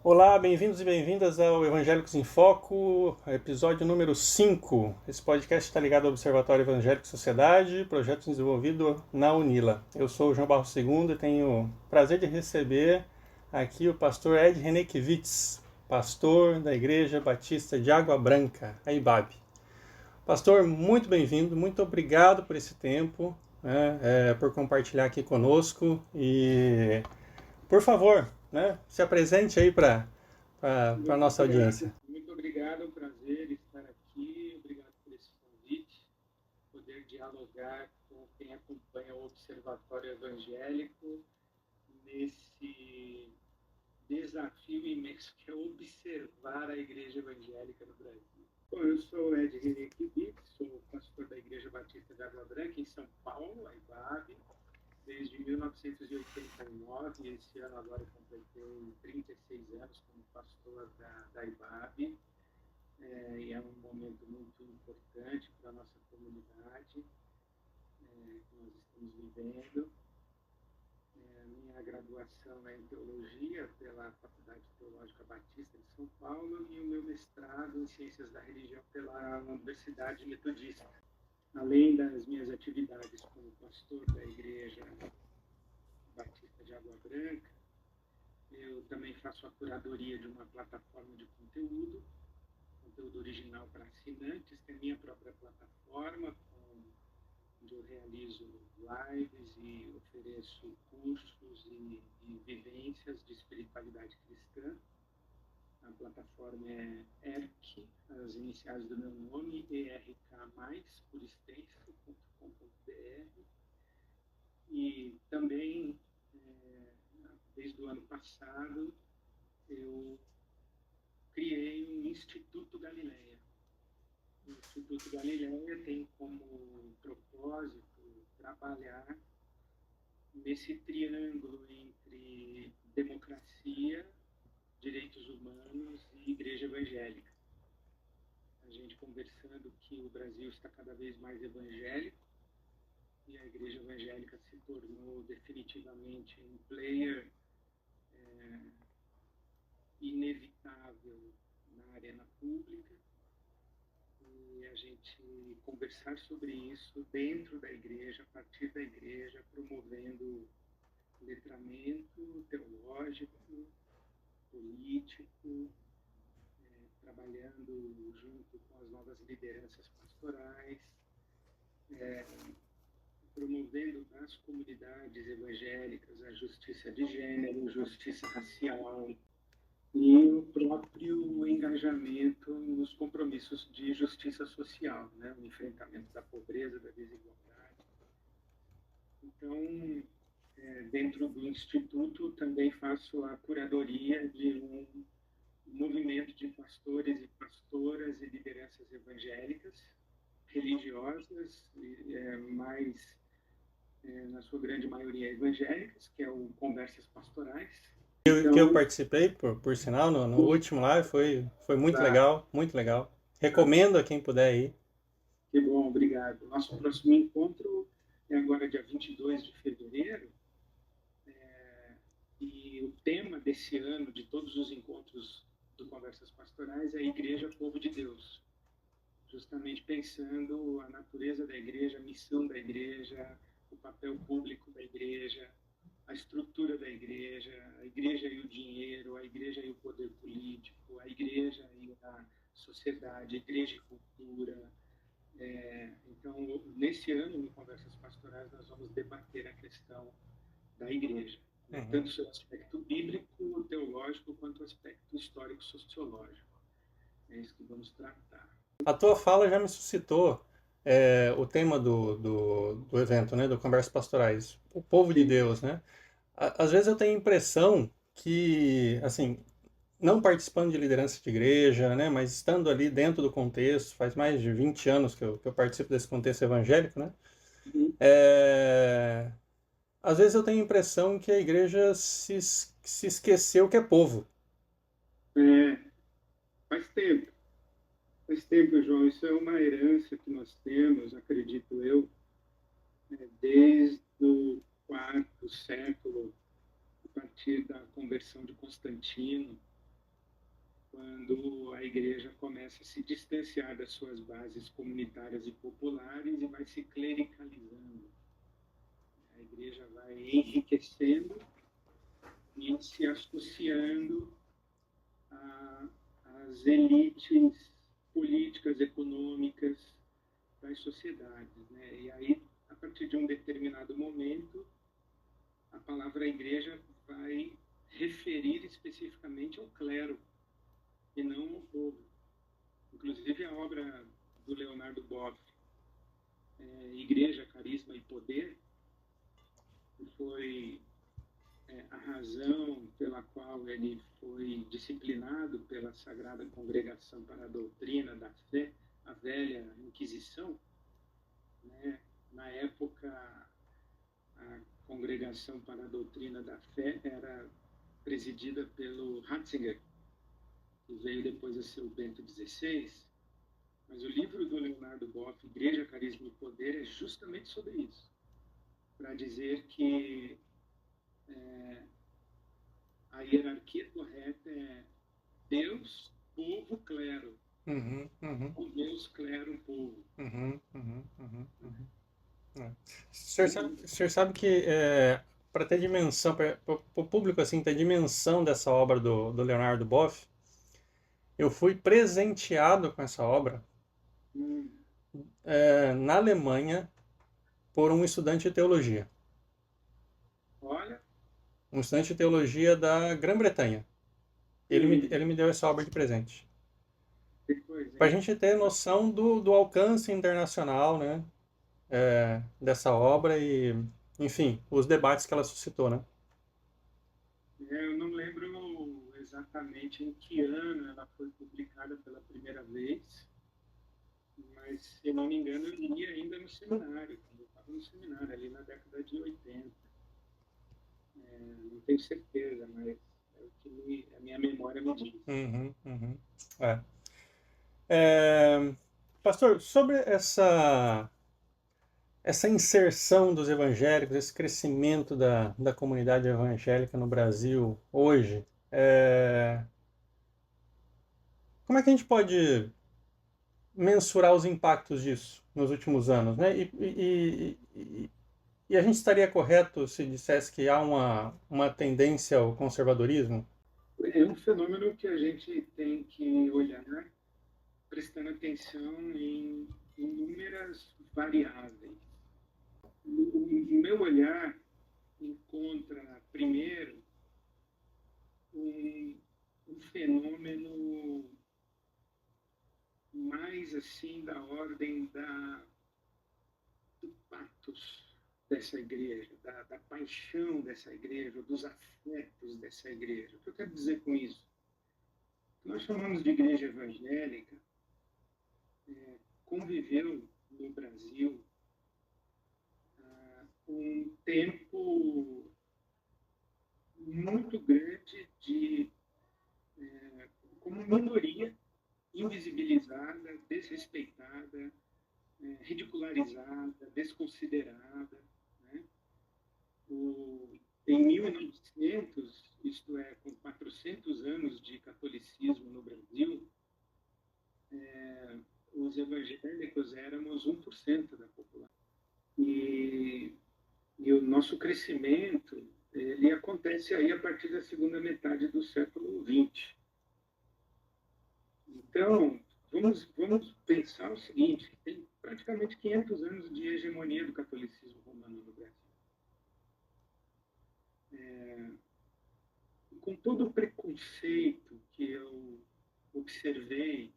Olá, bem-vindos e bem-vindas ao Evangélicos em Foco, episódio número 5. Esse podcast está ligado ao Observatório Evangélico e Sociedade, projeto desenvolvido na UNILA. Eu sou o João Barros II e tenho o prazer de receber aqui o pastor Ed Renekiewicz, pastor da Igreja Batista de Água Branca, a IBAB. Pastor, muito bem-vindo, muito obrigado por esse tempo, por compartilhar aqui conosco e, por favor, se apresente aí para a nossa audiência. Muito obrigado, é um prazer estar aqui, obrigado por esse convite, poder dialogar com quem acompanha o Observatório Evangélico nesse desafio imenso que é observar a Igreja Evangélica no Brasil. Bom, eu sou Ed Renekiewicz, sou pastor da Igreja Batista de Água Branca, em São Paulo, a IBAB, desde 1989, e esse ano agora eu completei 36 anos como pastor da IBAB, e é um momento muito importante para a nossa comunidade que nós estamos vivendo. Minha graduação é em Teologia pela Faculdade Teológica Batista de São Paulo e o meu mestrado em Ciências da Religião pela Universidade Metodista. Além das minhas atividades como pastor da Igreja Batista de Água Branca, eu também faço a curadoria de uma plataforma de conteúdo original para assinantes, tem minha própria plataforma, onde eu realizo lives e ofereço cursos e vivências de espiritualidade cristã. A plataforma é ERC, as iniciais do meu nome, ERK+, por extenso.com.br. E também, desde o ano passado, eu criei um Instituto Galileia. O Instituto Galileia tem como propósito trabalhar nesse triângulo entre democracia, direitos humanos e igreja evangélica. A gente conversando que o Brasil está cada vez mais evangélico e a igreja evangélica se tornou definitivamente um player inevitável na arena pública, e a gente conversar sobre isso dentro da igreja, a partir da igreja, promovendo letramento teológico, político, trabalhando junto com as novas lideranças pastorais, promovendo nas comunidades evangélicas a justiça de gênero, justiça racial, e o próprio engajamento nos compromissos de justiça social, o enfrentamento da pobreza, da desigualdade. Então, dentro do Instituto, também faço a curadoria de um movimento de pastores e pastoras e lideranças evangélicas, religiosas, mais, na sua grande maioria, evangélicas, que é o Conversas Pastorais. Que eu participei, por sinal, no último lá, foi muito legal, muito legal. Recomendo a quem puder ir. Que bom, obrigado. Nosso próximo encontro é agora dia 22 de fevereiro, e o tema desse ano, de todos os encontros do Conversas Pastorais, é Igreja, Povo de Deus. Justamente pensando a natureza da igreja, a missão da igreja, o papel público da igreja, a estrutura da igreja e o dinheiro, a igreja e o poder político, a igreja e a sociedade, a igreja e cultura. Então, nesse ano, no Conversas Pastorais, nós vamos debater a questão da igreja, tanto o seu aspecto bíblico, teológico, quanto o aspecto histórico-sociológico. É isso que vamos tratar. A tua fala já me suscitou o tema do evento, né, do Conversas Pastorais, o povo de Deus, né? Às vezes eu tenho a impressão que, assim, não participando de liderança de igreja, né, mas estando ali dentro do contexto, faz mais de 20 anos que eu participo desse contexto evangélico, né? Às vezes eu tenho a impressão que a igreja se esqueceu que é povo. Faz tempo. Faz tempo, João. Isso é uma herança que nós temos, acredito eu, desde o quarto século, a partir da conversão de Constantino, quando a igreja começa a se distanciar das suas bases comunitárias e populares e vai se clericalizando. A igreja vai enriquecendo e se associando às elites políticas, econômicas das sociedades, né? E aí, a partir de um determinado momento, a palavra igreja vai referir especificamente ao clero e não ao povo. Inclusive, a obra do Leonardo Boff, Igreja, Carisma e Poder, que foi a razão pela qual ele foi disciplinado pela Sagrada Congregação para a Doutrina da Fé, a velha Inquisição, né? Na época, a Congregação para a Doutrina da Fé era presidida pelo Ratzinger, que veio depois a ser o Bento XVI, mas o livro do Leonardo Boff, Igreja, Carisma e Poder, é justamente sobre isso, para dizer que a hierarquia correta é Deus, povo, clero. Ou Deus, clero, povo. O senhor sabe que para ter dimensão, para o público assim ter dimensão dessa obra do Leonardo Boff, eu fui presenteado com essa obra na Alemanha por um estudante de teologia. Olha. Um estudante de teologia da Grã-Bretanha. Ele me deu essa obra de presente. Para a gente ter noção do alcance internacional, né, dessa obra e, enfim, os debates que ela suscitou, né? Eu não lembro exatamente em que ano ela foi publicada pela primeira vez, mas, se não me engano, eu li ainda no seminário, quando eu estava no seminário, ali na década de 80. Não tenho certeza, mas é o que a minha memória me diz. Pastor, sobre essa inserção dos evangélicos, esse crescimento da comunidade evangélica no Brasil hoje, como é que a gente pode mensurar os impactos disso nos últimos anos, né? E a gente estaria correto se dissesse que há uma tendência ao conservadorismo? É um fenômeno que a gente tem que olhar, prestando atenção em inúmeras variáveis. O meu olhar encontra, primeiro, um fenômeno mais assim da ordem do pathos dessa igreja, da paixão dessa igreja, dos afetos dessa igreja. O que eu quero dizer com isso? Nós chamamos de igreja evangélica, conviveu no Brasil um tempo muito grande como minoria invisibilizada, desrespeitada, ridicularizada, desconsiderada. Né? Em 1900, isto é, com 400 anos de catolicismo no Brasil, os evangélicos éramos 1% da população. E o nosso crescimento ele acontece aí a partir da segunda metade do século XX. Então, vamos pensar o seguinte, tem praticamente 500 anos de hegemonia do catolicismo romano no Brasil. Com todo o preconceito que eu observei,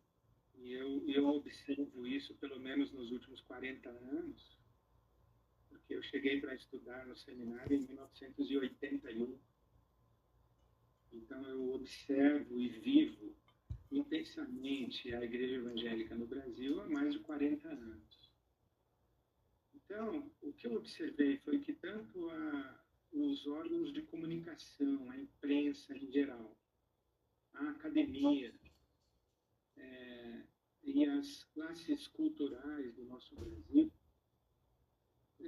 e eu observo isso pelo menos nos últimos 40 anos, porque eu cheguei para estudar no seminário em 1981. Então, eu observo e vivo intensamente a igreja evangélica no Brasil há mais de 40 anos. Então, o que eu observei foi que tanto os órgãos de comunicação, a imprensa em geral, a academia e as classes culturais do nosso Brasil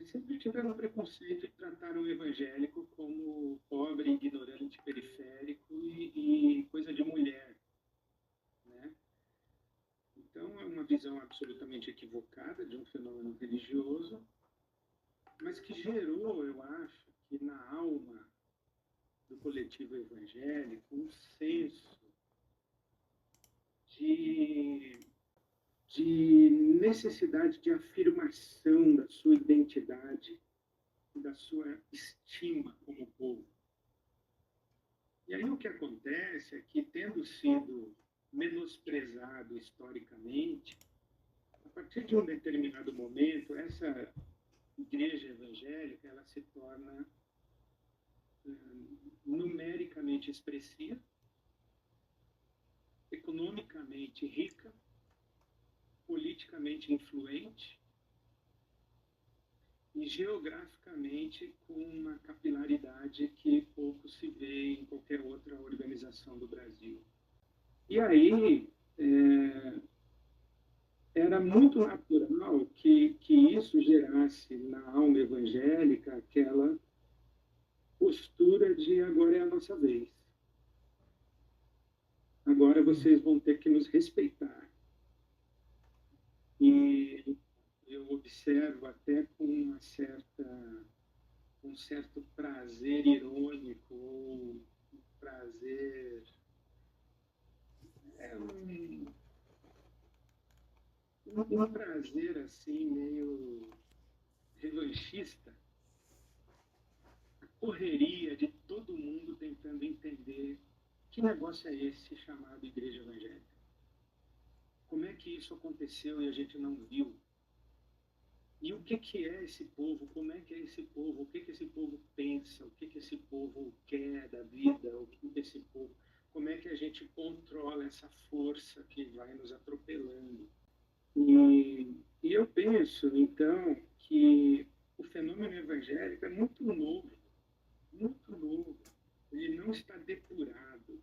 sempre tiveram preconceito e trataram o evangélico como pobre, ignorante, periférico e coisa de mulher. visão absolutamente equivocada de um fenômeno religioso, mas que gerou, eu acho, que na alma do coletivo evangélico um senso de necessidade de afirmação da sua identidade e da sua estima como povo. E aí o que acontece é que, tendo sido menosprezado historicamente, a partir de um determinado momento, essa igreja evangélica ela se torna numericamente expressiva, economicamente rica, politicamente influente e geograficamente com uma capilaridade que pouco se vê em qualquer outra organização do Brasil. E aí era muito natural que isso gerasse na alma evangélica aquela postura de agora é a nossa vez. Agora vocês vão ter que nos respeitar. E eu observo até com um certo prazer irônico, ou prazer... um prazer assim, meio revanchista, a correria de todo mundo tentando entender que negócio é esse chamado Igreja Evangélica. Como é que isso aconteceu e a gente não viu? E o que é esse povo? Como é que é esse povo? O que esse povo pensa? O que esse povo quer da vida? O que esse povo... Como é que a gente controla essa força que vai nos atropelando? E eu penso, então, que o fenômeno evangélico é muito novo, muito novo. Ele não está depurado,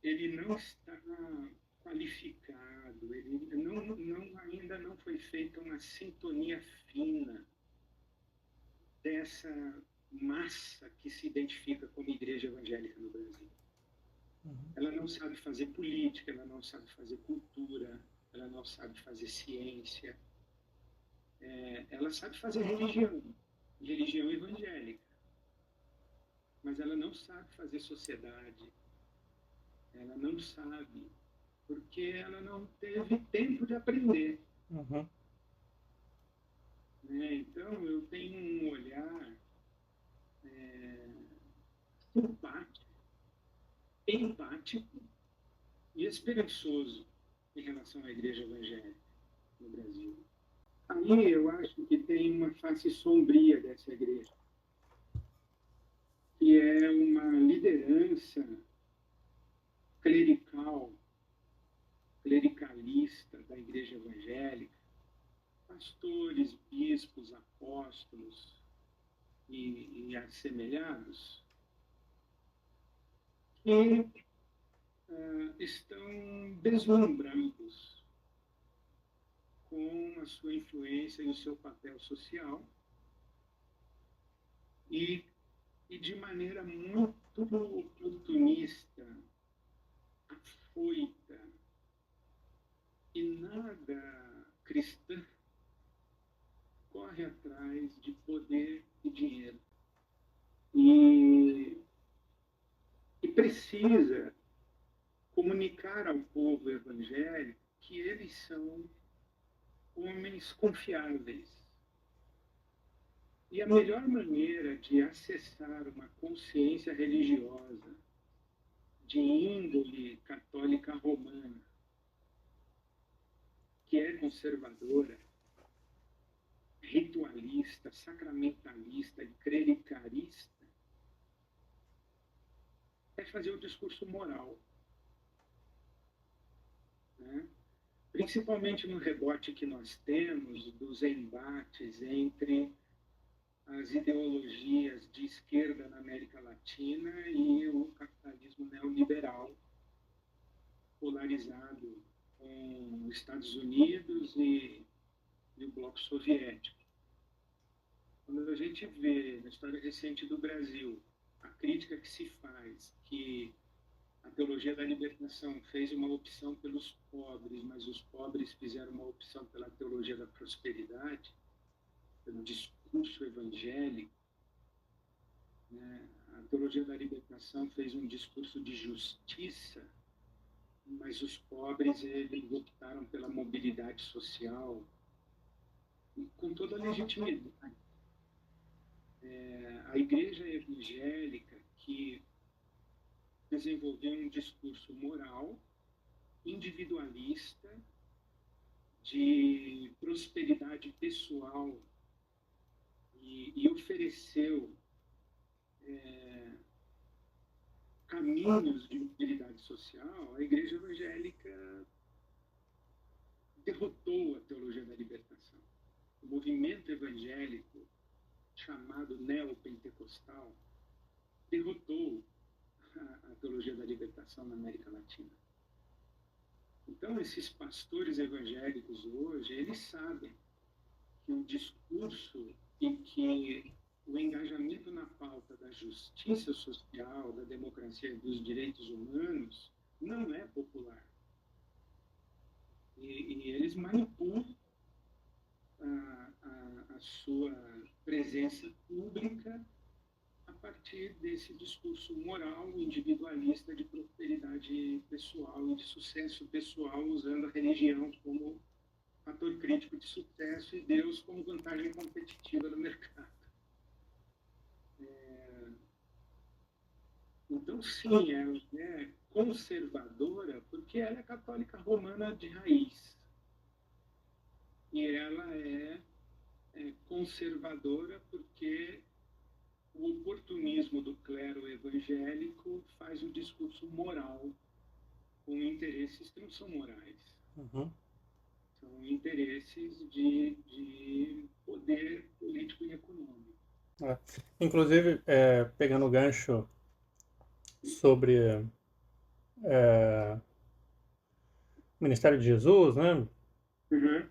ele não está qualificado, ele ainda não foi feita uma sintonia fina dessa massa que se identifica como igreja evangélica no Brasil. Ela não sabe fazer política, ela não sabe fazer cultura, ela não sabe fazer ciência, ela sabe fazer religião evangélica, mas ela não sabe fazer sociedade, ela não sabe, porque ela não teve tempo de aprender. Uhum. Então, eu tenho um olhar simpático, empático e esperançoso em relação à igreja evangélica no Brasil. Aí eu acho que tem uma face sombria dessa igreja, que é uma liderança clericalista da igreja evangélica, pastores, bispos, apóstolos e assemelhados, que estão deslumbrados com a sua influência e o seu papel social e de maneira muito oportunista, afoita e nada cristã, corre atrás de poder e dinheiro. E precisa comunicar ao povo evangélico que eles são homens confiáveis. E a melhor maneira de acessar uma consciência religiosa de índole católica romana, que é conservadora, ritualista, sacramentalista e clericalista, é fazer o discurso moral. Principalmente no rebote que nós temos dos embates entre as ideologias de esquerda na América Latina e o capitalismo neoliberal, polarizado com os Estados Unidos e o bloco soviético. Quando a gente vê na história recente do Brasil a crítica que se faz que a teologia da libertação fez uma opção pelos pobres, mas os pobres fizeram uma opção pela teologia da prosperidade, pelo discurso evangélico, né? A teologia da libertação fez um discurso de justiça, mas os pobres eles optaram pela mobilidade social, e com toda a legitimidade. A igreja evangélica que desenvolveu um discurso moral, individualista, de prosperidade pessoal e ofereceu caminhos de mobilidade social, a igreja evangélica derrotou a teologia da libertação. O movimento evangélico, chamado neopentecostal, derrotou a teologia da libertação na América Latina. Então, esses pastores evangélicos hoje, eles sabem que o discurso em que o engajamento na pauta da justiça social, da democracia e dos direitos humanos não é popular. E eles manipulam a sua presença pública a partir desse discurso moral, individualista, de prosperidade pessoal e de sucesso pessoal, usando a religião como fator crítico de sucesso e Deus como vantagem competitiva no mercado. Então, sim, ela é conservadora porque ela é católica romana de raiz. E ela é conservadora porque o oportunismo do clero evangélico faz um discurso moral com interesses que não são morais. Uhum. São interesses de poder político e econômico. Inclusive, pegando o gancho sobre o Ministério de Jesus, né? Uhum.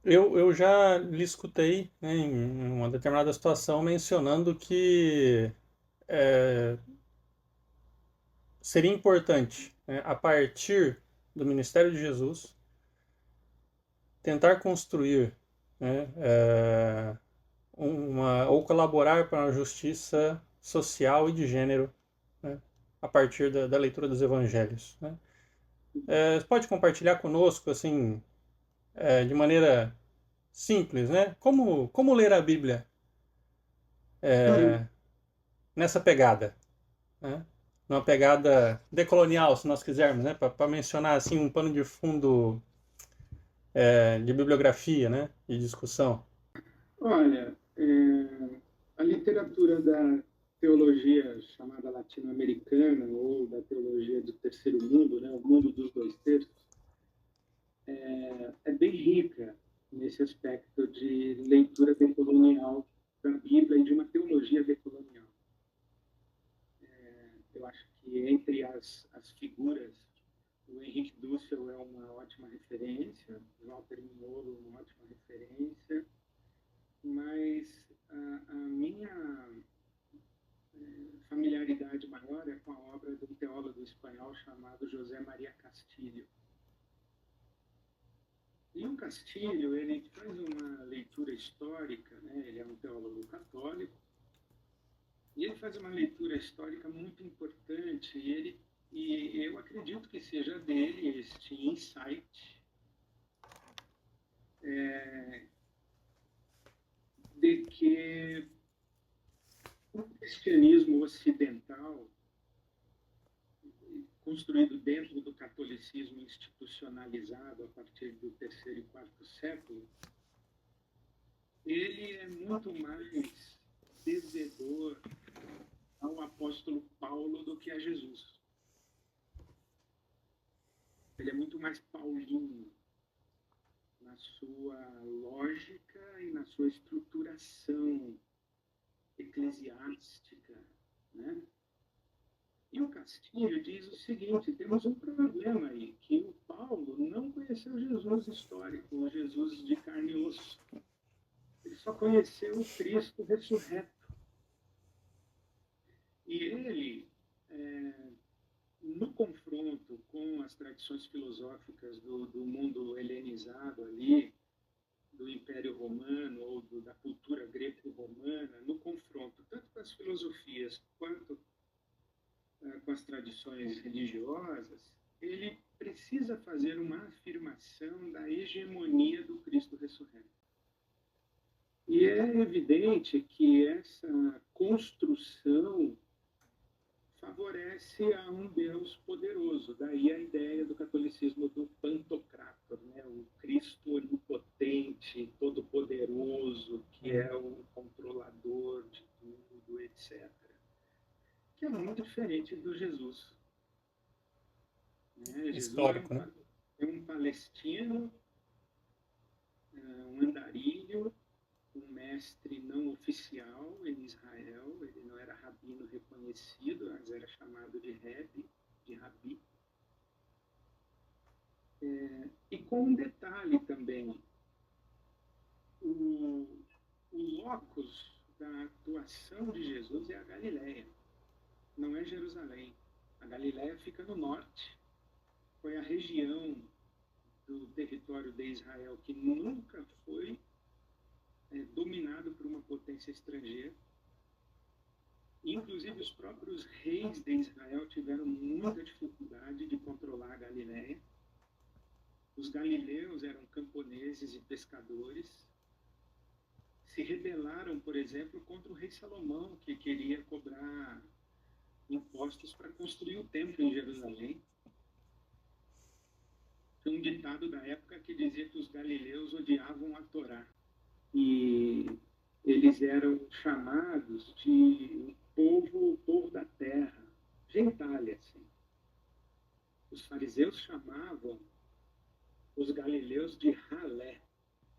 Eu já lhe escutei, né, em uma determinada situação mencionando que seria importante, né, a partir do Ministério de Jesus, tentar construir, né, ou colaborar para uma justiça social e de gênero, né, a partir da leitura dos evangelhos, né. Você pode compartilhar conosco, assim, de maneira simples, né, como ler a Bíblia nessa pegada, né, numa pegada decolonial, se nós quisermos, né, para mencionar assim um pano de fundo de bibliografia, né, de discussão. Olha, a literatura da teologia chamada latino-americana ou da teologia do terceiro mundo, né, o mundo dos dois terços, é bem rica nesse aspecto de leitura decolonial da Bíblia e de uma teologia decolonial. Eu acho que entre as figuras, o Henrique Dussel é uma ótima referência, Walter Mignolo uma ótima referência, mas a minha familiaridade maior é com a obra de um teólogo espanhol chamado José María Castillo. E o Castillo, ele faz uma leitura histórica, né? Ele é um teólogo católico, e ele faz uma leitura histórica muito importante, e eu acredito que seja dele este insight de que o cristianismo ocidental, construído dentro do catolicismo institucionalizado a partir do terceiro e quarto século, ele é muito mais devedor ao apóstolo Paulo do que a Jesus. Ele é muito mais paulino na sua lógica e na sua estruturação eclesiástica, né? E o Castilho diz o seguinte: temos um problema aí, que o Paulo não conheceu Jesus histórico, o Jesus de carne e osso. Ele só conheceu o Cristo ressurreto. E ele as tradições filosóficas do mundo helenizado ali, do Império Romano ou da cultura greco-romana, no confronto tanto com as filosofias quanto com as tradições religiosas, ele precisa fazer uma afirmação da hegemonia do Cristo ressurreto. E é evidente que essa construção favorece a um Deus poderoso. Daí a ideia do catolicismo do Pantocrator, né? O Cristo onipotente, todo-poderoso, que é o controlador de tudo, etc. Que é muito diferente do Jesus. Né? Histórico, Jesus né? é um palestino, um andarilho, um mestre não oficial em Israel. Ele não era rabino reconhecido, mas era chamado de rabi. E com um detalhe também, o locus da atuação de Jesus é a Galileia, não é Jerusalém. A Galileia fica no norte, foi a região do território de Israel que nunca foi dominado por uma potência estrangeira. Inclusive, os próprios reis de Israel tiveram muita dificuldade de controlar a Galileia. Os galileus eram camponeses e pescadores. Se rebelaram, por exemplo, contra o rei Salomão, que queria cobrar impostos para construir o templo em Jerusalém. Tem um ditado da época que dizia que os galileus odiavam a Torá. E eles eram chamados de o povo da terra, gentalha, assim. Os fariseus chamavam os galileus de ralé.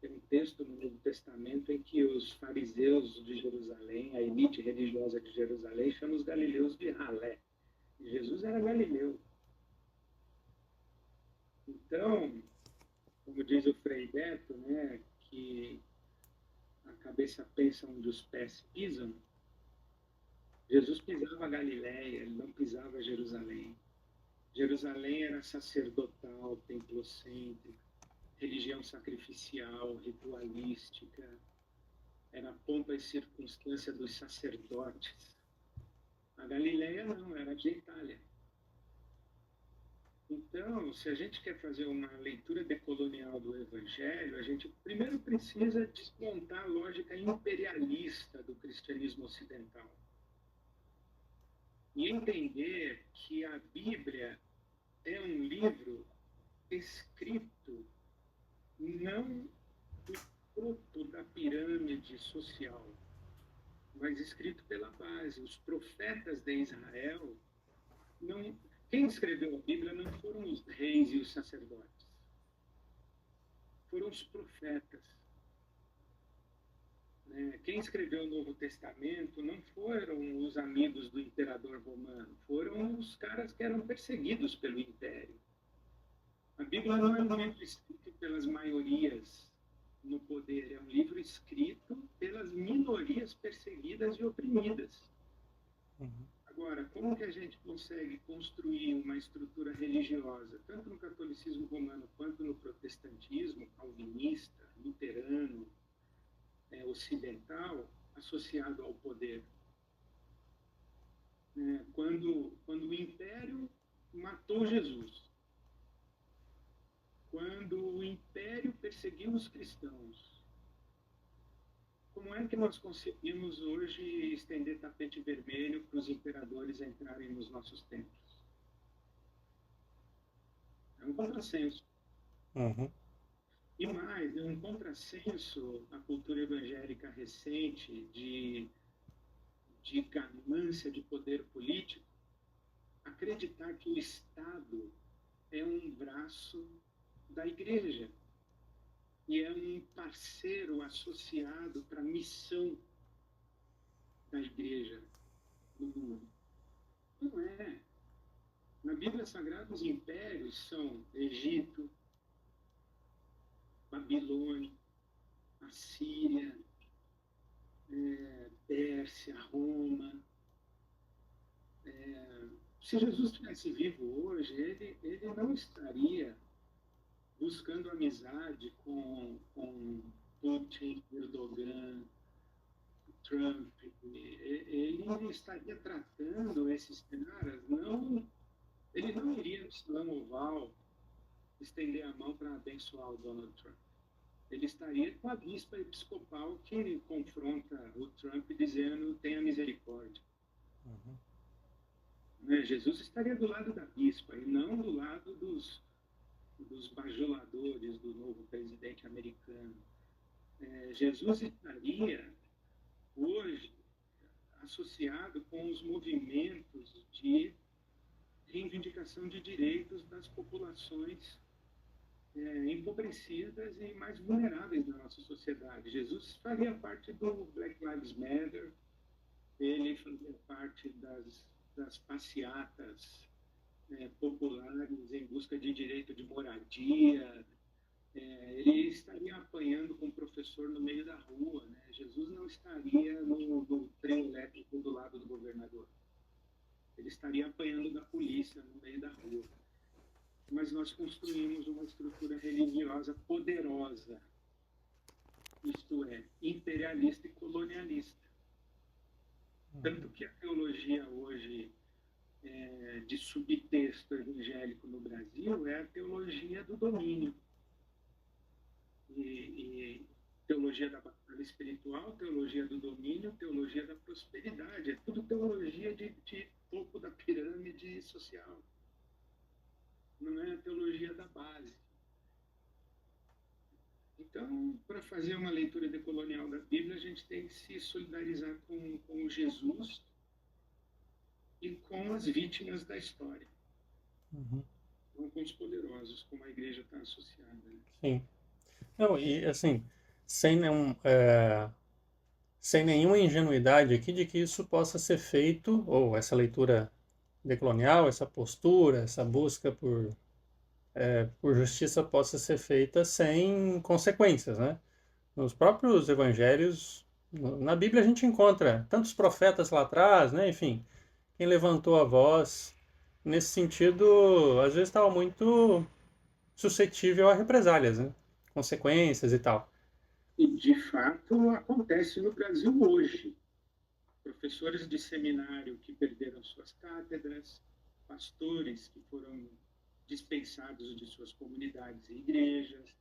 Tem um texto no Novo Testamento em que os fariseus de Jerusalém, a elite religiosa de Jerusalém, chama os galileus de ralé. E Jesus era galileu. Então, como diz o Frei Beto, né, que a cabeça pensa onde os pés pisam, Jesus pisava a Galileia, ele não pisava Jerusalém. Jerusalém era sacerdotal, templocêntrica, religião sacrificial, ritualística, era a pompa e circunstância dos sacerdotes. A Galileia não, era de Itália. Então, se a gente quer fazer uma leitura decolonial do Evangelho, a gente primeiro precisa desmontar a lógica imperialista do cristianismo ocidental e entender que a Bíblia é um livro escrito não do topo da pirâmide social, mas escrito pela base. Os profetas de Israel, quem escreveu a Bíblia não foram os reis e os sacerdotes, foram os profetas. Quem escreveu o Novo Testamento não foram os amigos do imperador romano, foram os caras que eram perseguidos pelo império. A Bíblia não é um livro escrito pelas maiorias no poder, é um livro escrito pelas minorias perseguidas e oprimidas. Agora, como que a gente consegue construir uma estrutura religiosa, tanto no catolicismo romano quanto no protestantismo, calvinista, luterano, ocidental, associado ao poder? Quando o império matou Jesus, quando o império perseguiu os cristãos, como é que nós conseguimos hoje estender tapete vermelho para os imperadores entrarem nos nossos templos? É um contrassenso. Uhum. E mais, é um contrassenso à cultura evangélica recente de ganância de poder político, acreditar que o Estado é um braço da igreja e é um parceiro associado para a missão da igreja no mundo. Não é. Na Bíblia Sagrada, os impérios são Egito, Babilônia, Assíria, Pérsia, Roma, se Jesus estivesse vivo hoje, ele não estaria buscando amizade com Putin, Erdogan, Trump. Ele estaria tratando esses caras, ele não iria no Salão Oval estender a mão para abençoar o Donald Trump. Ele estaria com a bispa episcopal que confronta o Trump dizendo tenha misericórdia. Uhum. Jesus estaria do lado da bispa e não do lado dos bajuladores do novo presidente americano. Jesus estaria hoje associado com os movimentos de reivindicação de direitos das populações empobrecidas e mais vulneráveis da nossa sociedade. Jesus faria parte do Black Lives Matter, ele fazia parte das passeatas populares em busca de direito de moradia, ele estaria apanhando com o professor no meio da rua, né? Jesus não estaria no trem elétrico do lado do governador, ele estaria apanhando da polícia no meio da rua. Mas nós construímos uma estrutura religiosa poderosa, isto é, imperialista e colonialista. Tanto que a teologia hoje de subtexto evangélico no Brasil é a teologia do domínio. E teologia da batalha espiritual, teologia do domínio, teologia da prosperidade. É tudo teologia de topo da pirâmide social. Não é a teologia da base. Então, para fazer uma leitura decolonial da Bíblia, a gente tem que se solidarizar com Jesus e com as vítimas da história. Uhum. Não com os poderosos, como a igreja está associada. Né? Sim. Não, e assim, sem nenhuma ingenuidade aqui de que isso possa ser feito, ou essa leitura decolonial, essa postura, essa busca por justiça possa ser feita sem consequências, né? Nos próprios evangelhos, na Bíblia a gente encontra tantos profetas lá atrás, né? Enfim, quem levantou a voz nesse sentido, às vezes estava muito suscetível a represálias, né? Consequências e tal. E, de fato, acontece no Brasil hoje. Professores de seminário que perderam suas cátedras, pastores que foram dispensados de suas comunidades e igrejas,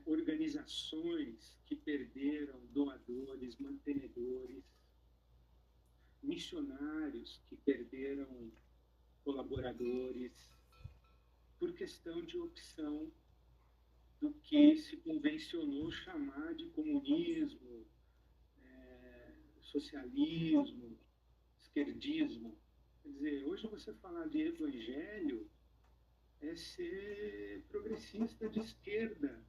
organizações que perderam doadores, mantenedores, missionários que perderam colaboradores, por questão de opção do que se convencionou chamar de comunismo, socialismo, esquerdismo. Quer dizer, hoje você falar de evangelho é ser progressista de esquerda,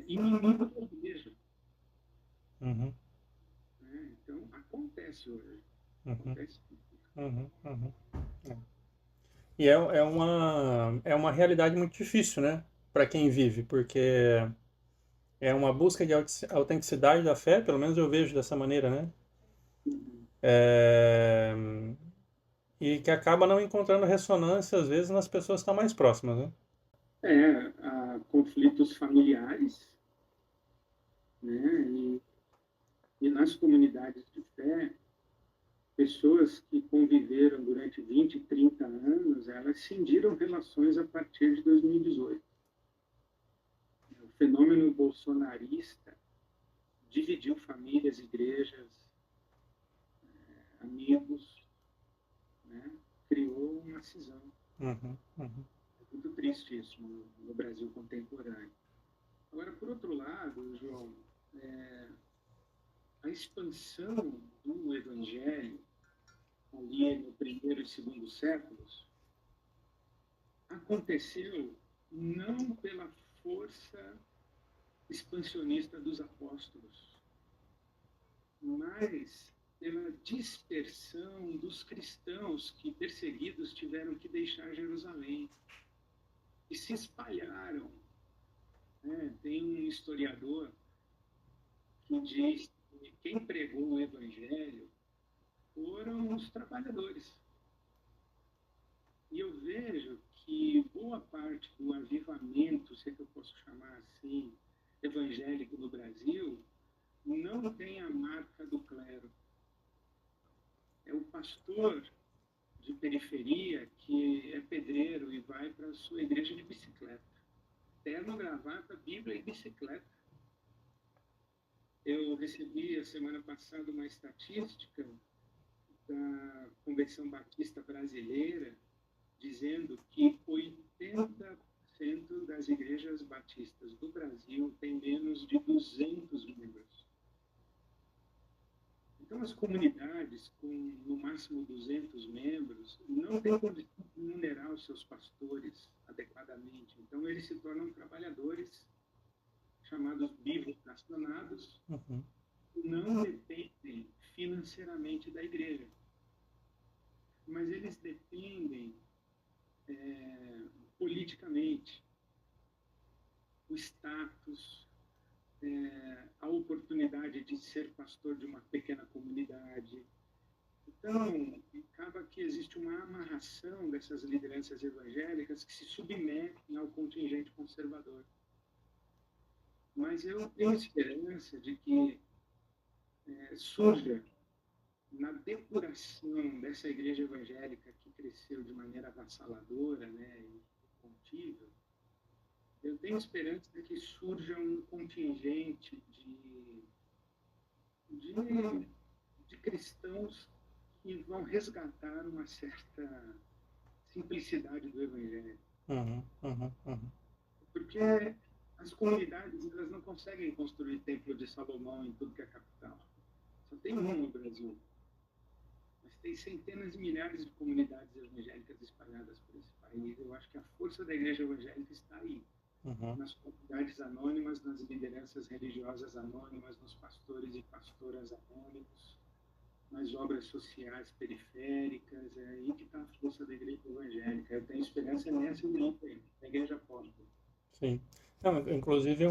inimigo da igreja. Uhum. Né? Então, acontece hoje. Uhum. Acontece. Uhum. Uhum. E é uma realidade muito difícil, né? Para quem vive, porque é uma busca de autenticidade da fé, pelo menos eu vejo dessa maneira, né? Uhum. E que acaba não encontrando ressonância, às vezes, nas pessoas que estão mais próximas, né? Há conflitos familiares, né? E nas comunidades de fé, pessoas que conviveram durante 20, 30 anos, elas cindiram relações a partir de 2018. O fenômeno bolsonarista dividiu famílias, igrejas, amigos, né? Criou uma cisão. Uhum. Uhum. É muito triste isso no Brasil contemporâneo. Agora, por outro lado, João, a expansão do Evangelho ali no primeiro e segundo séculos aconteceu não pela força expansionista dos apóstolos, mas pela dispersão dos cristãos que, perseguidos, tiveram que deixar Jerusalém e se espalharam. Tem um historiador que diz que quem pregou o Evangelho foram os trabalhadores. E eu vejo que boa parte do avivamento, se é que eu posso chamar assim, evangélico no Brasil, não tem a marca do clero. É o pastor de periferia que é pedreiro e vai para a sua igreja de bicicleta. Terno, gravata, Bíblia e bicicleta. Eu recebi a semana passada uma estatística da Convenção Batista Brasileira dizendo que 80% das igrejas batistas do Brasil têm menos de 200 membros. Então, as comunidades com, no máximo, 200 membros não têm condição de numerar os seus pastores adequadamente. Então, eles se tornam trabalhadores chamados bivocacionados, não dependem financeiramente da igreja, mas eles dependem politicamente. O status, a oportunidade de ser pastor de uma pequena comunidade. Então, acaba que existe uma amarração dessas lideranças evangélicas que se submetem ao contingente conservador. Mas eu tenho esperança de que surja, na depuração dessa igreja evangélica que cresceu de maneira avassaladora, né, e contínua, eu tenho esperança de que surja um contingente de cristãos que vão resgatar uma certa simplicidade do evangelho. Porque as comunidades, elas não conseguem construir templo de Salomão em tudo que é capital. Só tem um no Brasil. Mas tem centenas de milhares de comunidades evangélicas espalhadas por esse país. Eu acho que a força da igreja evangélica está aí. Nas comunidades anônimas, nas lideranças religiosas anônimas, nos pastores e pastoras anônimos, nas obras sociais periféricas. É aí que está a força da igreja evangélica. Eu tenho esperança nessa união aí, da igreja apóstola. Sim. Não, inclusive,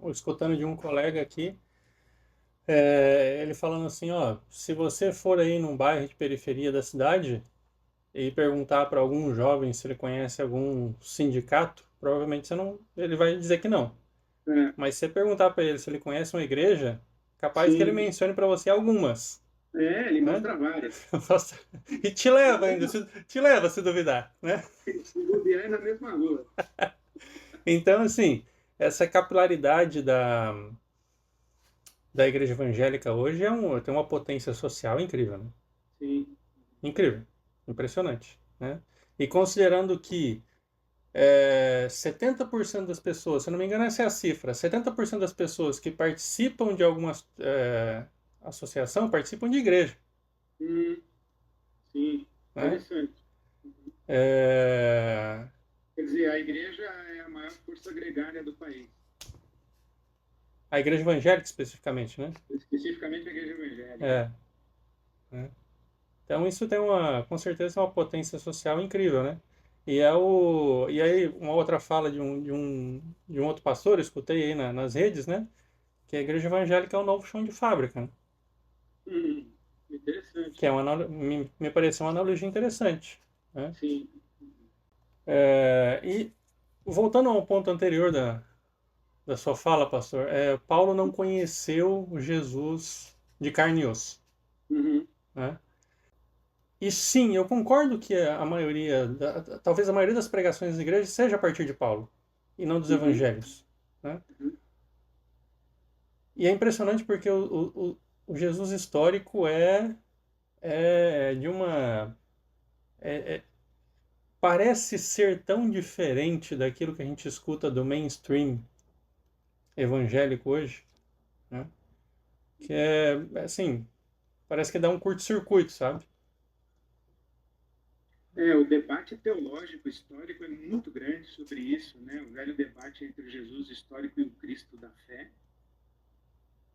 escutando de um colega aqui, ele falando assim, ó, se você for aí num bairro de periferia da cidade e perguntar para algum jovem se ele conhece algum sindicato, provavelmente ele vai dizer que não. Mas se você perguntar para ele se ele conhece uma igreja, capaz que ele mencione para você algumas. Ele mostra várias. E te leva ainda, se duvidar, né? Se bobear é na mesma rua. Então, assim, essa capilaridade da igreja evangélica hoje tem uma potência social incrível, né? Sim. Incrível, impressionante, né? E considerando que 70% das pessoas, se não me engano essa é a cifra, 70% das pessoas que participam de alguma associação participam de igreja. Sim, interessante. Né? Quer dizer, a igreja é a maior força gregária do país. A igreja evangélica, especificamente, né? Especificamente a igreja evangélica. Então isso tem com certeza uma potência social incrível, né? E aí uma outra fala de um outro pastor, eu escutei aí nas redes, né? Que a igreja evangélica é o novo chão de fábrica, né? Interessante. Que me pareceu uma analogia interessante, né? Sim. E voltando ao ponto anterior da sua fala, pastor, Paulo não conheceu Jesus de carne e osso, né? E sim, eu concordo que a maioria, talvez a maioria das pregações das igrejas seja a partir de Paulo, e não dos evangelhos, né? E é impressionante porque o Jesus histórico de uma... parece ser tão diferente daquilo que a gente escuta do mainstream evangélico hoje, né? Que assim, parece que dá um curto-circuito, sabe? O debate teológico histórico é muito grande sobre isso, né? O velho debate entre o Jesus histórico e o Cristo da fé.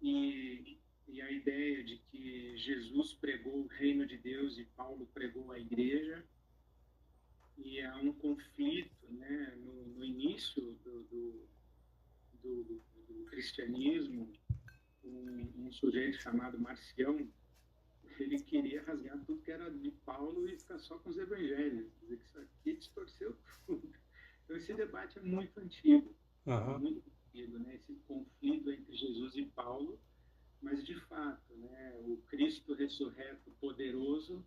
E a ideia de que Jesus pregou o reino de Deus e Paulo pregou a igreja. E há um conflito, né? No início do cristianismo, um sujeito chamado Marcião, ele queria rasgar tudo que era de Paulo e ficar só com os evangelhos. Quer dizer, que isso aqui distorceu tudo. Então, esse debate é muito antigo, muito antigo, né? Esse conflito entre Jesus e Paulo, mas, de fato, né, o Cristo ressurreto poderoso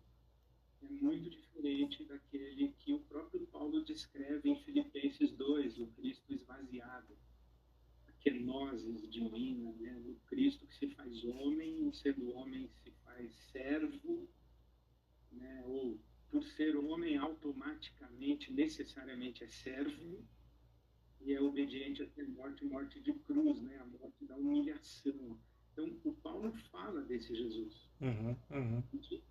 é muito diferente daquele que o próprio Paulo descreve em Filipenses 2, o Cristo esvaziado, a kenosis divina, né? O Cristo que se faz homem, sendo homem se faz servo, né? Ou por ser homem automaticamente, necessariamente é servo, e é obediente até morte, morte de cruz, né? A morte da humilhação. Então, o Paulo fala desse Jesus.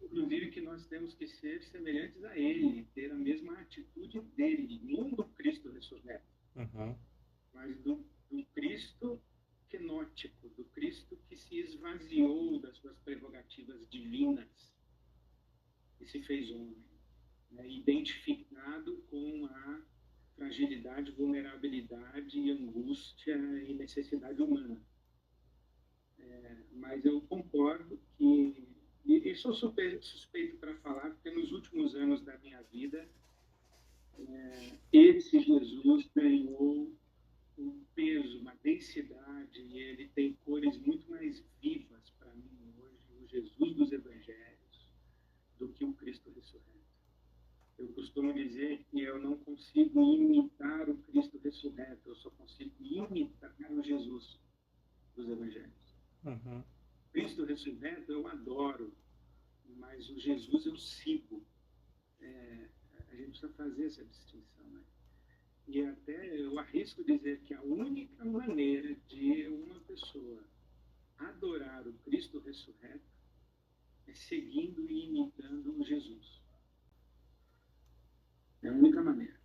Inclusive que nós temos que ser semelhantes a ele, ter a mesma atitude dele, não do Cristo ressurreto, mas do Cristo quenótico, do Cristo que se esvaziou das suas prerrogativas divinas e se fez homem, né? Identificado com a fragilidade, vulnerabilidade, angústia e necessidade humana. Mas eu concordo que, e sou suspeito para falar, porque nos últimos anos da minha vida, esse Jesus ganhou um peso, uma densidade, e ele tem cores muito mais vivas para mim hoje, o Jesus dos Evangelhos, do que o Cristo ressurreto. Eu costumo dizer que eu não consigo imitar o Cristo ressurreto, eu só consigo imitar o Jesus dos Evangelhos. Cristo ressurreto eu adoro, mas o Jesus eu sigo. A gente precisa fazer essa distinção, né? E até eu arrisco dizer que a única maneira de uma pessoa adorar o Cristo ressurreto é seguindo e imitando o Jesus. É a única maneira.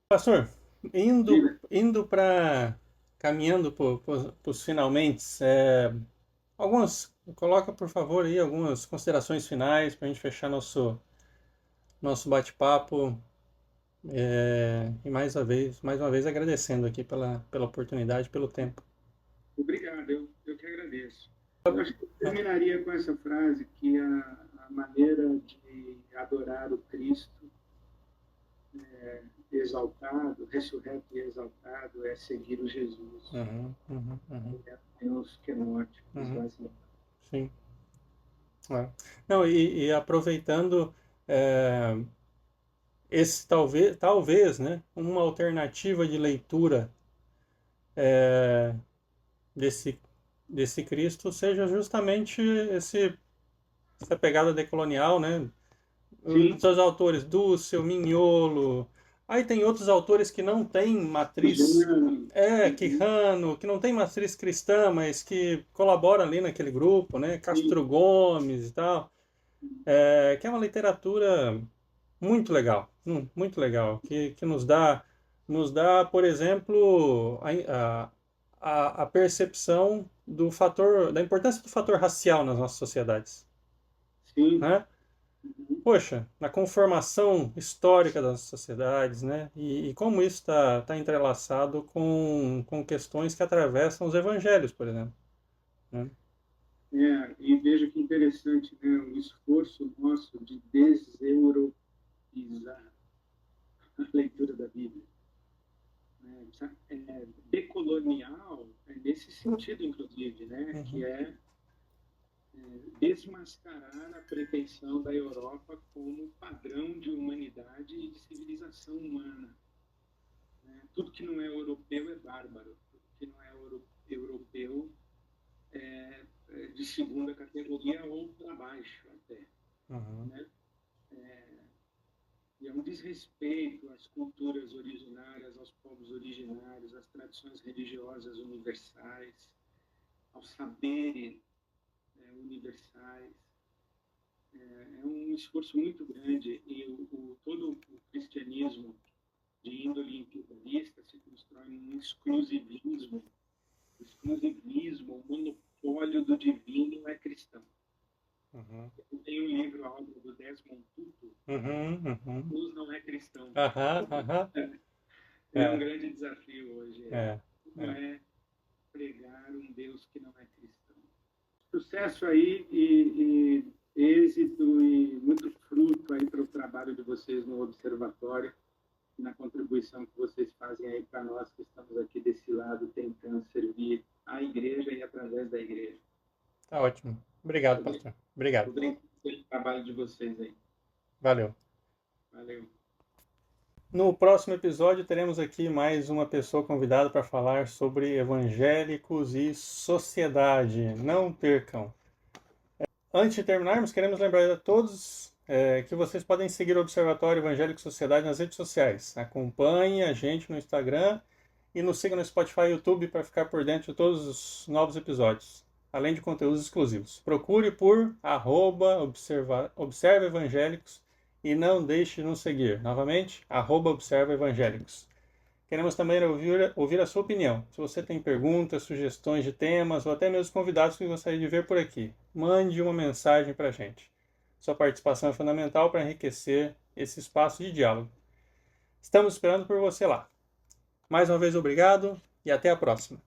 Pastor, indo para caminhando para os finalmente, coloca por favor aí algumas considerações finais para a gente fechar nosso bate-papo, e mais uma vez agradecendo aqui pela oportunidade, pelo tempo. Obrigado, eu que agradeço. Eu acho que eu terminaria com essa frase que a maneira de adorar o Cristo exaltado, ressurreto e exaltado, é seguir o Jesus. É Deus quenótico, esvaziado. Sim. Não, e aproveitando esse talvez, né, uma alternativa de leitura desse Cristo seja justamente essa pegada decolonial, né? Os seus autores, Dussel, Mignolo. Aí tem outros autores que não têm matriz, Quijano, que não tem matriz cristã, mas que colaboram ali naquele grupo, né? Castro Gomes e tal. Que é uma literatura muito legal, que nos dá, por exemplo, a percepção da importância do fator racial nas nossas sociedades. Sim. Né? Poxa, na conformação histórica das sociedades, né? E como isso está entrelaçado com questões que atravessam os evangelhos, por exemplo. Né? E veja que interessante, né? O esforço nosso de deseuropeizar a leitura da Bíblia. Decolonial é nesse sentido, inclusive, né? Que é desmascarar a pretensão da Europa como padrão de humanidade e de civilização humana. Tudo que não é europeu é bárbaro, tudo que não é europeu é de segunda categoria ou para baixo até. Né? E é um desrespeito às culturas originárias, aos povos originários, às tradições religiosas universais, aos saberes universais. É um esforço muito grande e todo o cristianismo de índole imperialista se constrói num exclusivismo. O exclusivismo, o monopólio do divino é cristão. Tem um livro, a obra do Desmond Tutu, Jesus não é cristão. É um grande desafio hoje. Não é pregar um Deus que não é cristão. Sucesso aí e êxito e muito fruto aí para o trabalho de vocês no observatório e na contribuição que vocês fazem aí para nós que estamos aqui desse lado tentando servir a igreja e através da igreja. Tá ótimo. Obrigado, pastor. Obrigado. Obrigado pelo trabalho de vocês aí. Valeu. Valeu. No próximo episódio teremos aqui mais uma pessoa convidada para falar sobre evangélicos e sociedade. Não percam. Antes de terminarmos, queremos lembrar a todos que vocês podem seguir o Observatório Evangélico e Sociedade nas redes sociais. Acompanhe a gente no Instagram e nos siga no Spotify e YouTube para ficar por dentro de todos os novos episódios, além de conteúdos exclusivos. Procure por @observaevangélicos e não deixe de nos seguir. Novamente, @observaevangélicos. Queremos também ouvir a sua opinião. Se você tem perguntas, sugestões de temas ou até mesmo convidados que gostaria de ver por aqui, mande uma mensagem para a gente. Sua participação é fundamental para enriquecer esse espaço de diálogo. Estamos esperando por você lá. Mais uma vez, obrigado e até a próxima.